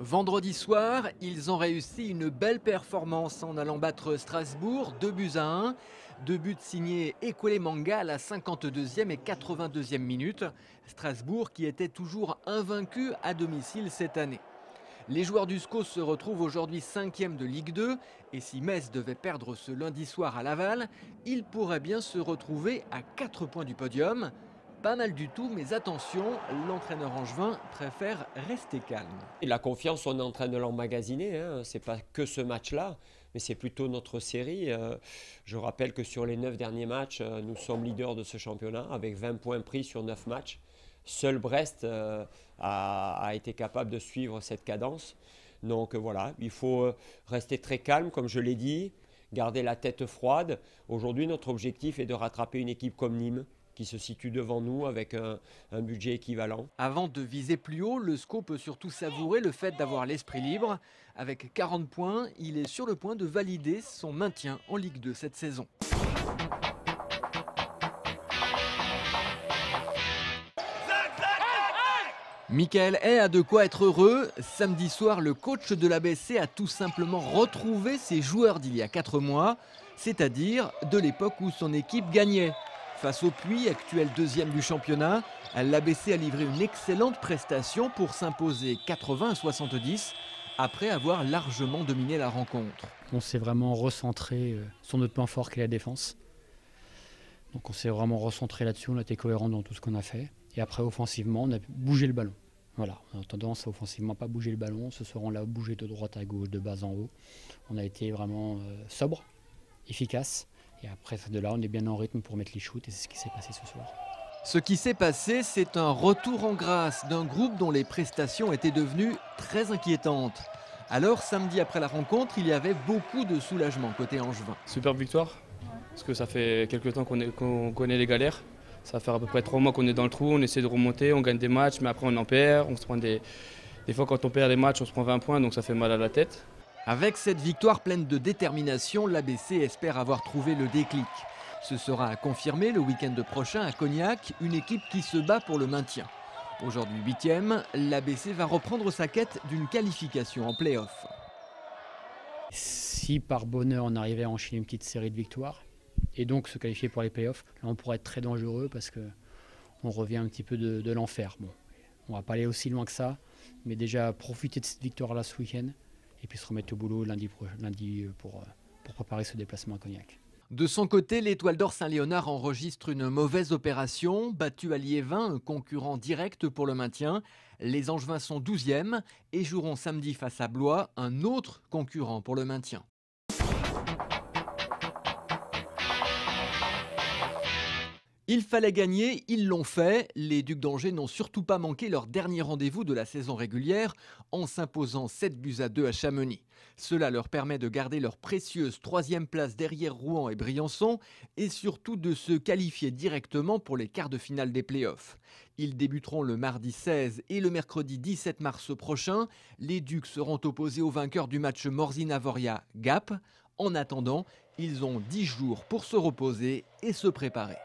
Vendredi soir, ils ont réussi une belle performance en allant battre Strasbourg 2-1. 2 buts signés Ekwele Manga à la 52e et 82e minute. Strasbourg qui était toujours invaincu à domicile cette année. Les joueurs du SCO se retrouvent aujourd'hui 5e de Ligue 2 et si Metz devait perdre ce lundi soir à Laval, ils pourraient bien se retrouver à 4 points du podium. Pas mal du tout, mais attention, l'entraîneur angevin préfère rester calme. Et la confiance, on est en train de l'emmagasiner, hein. Ce n'est pas que ce match-là, mais c'est plutôt notre série. Je rappelle que sur les 9 derniers matchs, nous sommes leaders de ce championnat avec 20 points pris sur 9 matchs. Seul Brest a été capable de suivre cette cadence. Donc voilà, il faut rester très calme, comme je l'ai dit, garder la tête froide. Aujourd'hui, notre objectif est de rattraper une équipe comme Nîmes, qui se situe devant nous avec un budget équivalent. Avant de viser plus haut, le SCO peut surtout savourer le fait d'avoir l'esprit libre. Avec 40 points, il est sur le point de valider son maintien en Ligue 2 cette saison. Michael Hay a de quoi être heureux. Samedi soir, le coach de l'ABC a tout simplement retrouvé ses joueurs d'il y a 4 mois, c'est-à-dire de l'époque où son équipe gagnait. Face au Puy, actuel 2e du championnat, l'ABC a livré une excellente prestation pour s'imposer 80-70 après avoir largement dominé la rencontre. On s'est vraiment recentré sur notre point fort qui est la défense. Donc on s'est vraiment recentré là-dessus, on a été cohérent dans tout ce qu'on a fait. Et après offensivement, on a bougé le ballon. Voilà, on a tendance à offensivement pas bouger le ballon. Ce soir on l'a bougé de droite à gauche, de bas en haut. On a été vraiment sobre, efficace. Et après de là, on est bien en rythme pour mettre les shoots et c'est ce qui s'est passé ce soir. Ce qui s'est passé, c'est un retour en grâce d'un groupe dont les prestations étaient devenues très inquiétantes. Alors samedi après la rencontre, il y avait beaucoup de soulagement côté angevin. Superbe victoire, parce que ça fait quelques temps qu'on connaît les galères. Ça fait à peu près 3 mois qu'on est dans le trou, on essaie de remonter, on gagne des matchs, mais après on en perd. On se prend des fois quand on perd des matchs, on se prend 20 points, donc ça fait mal à la tête. Avec cette victoire pleine de détermination, l'ABC espère avoir trouvé le déclic. Ce sera à confirmer le week-end prochain à Cognac, une équipe qui se bat pour le maintien. Aujourd'hui 8e, l'ABC va reprendre sa quête d'une qualification en play-off. Si par bonheur on arrivait à enchaîner une petite série de victoires et donc se qualifier pour les play-offs, là on pourrait être très dangereux parce qu'on revient un petit peu de l'enfer. Bon, on ne va pas aller aussi loin que ça, mais déjà profiter de cette victoire-là ce week-end et puis se remettre au boulot lundi pour préparer ce déplacement à Cognac. De son côté, l'Étoile d'Or Saint-Léonard enregistre une mauvaise opération. Battu à Liévin, un concurrent direct pour le maintien. Les Angevins sont 12e et joueront samedi face à Blois, un autre concurrent pour le maintien. Il fallait gagner, ils l'ont fait. Les Ducs d'Angers n'ont surtout pas manqué leur dernier rendez-vous de la saison régulière en s'imposant 7-2 à Chamonix. Cela leur permet de garder leur précieuse 3e place derrière Rouen et Briançon et surtout de se qualifier directement pour les quarts de finale des playoffs. Ils débuteront le mardi 16 et le mercredi 17 mars prochain. Les Ducs seront opposés aux vainqueurs du match Morzine-Avoria-Gap. En attendant, ils ont 10 jours pour se reposer et se préparer.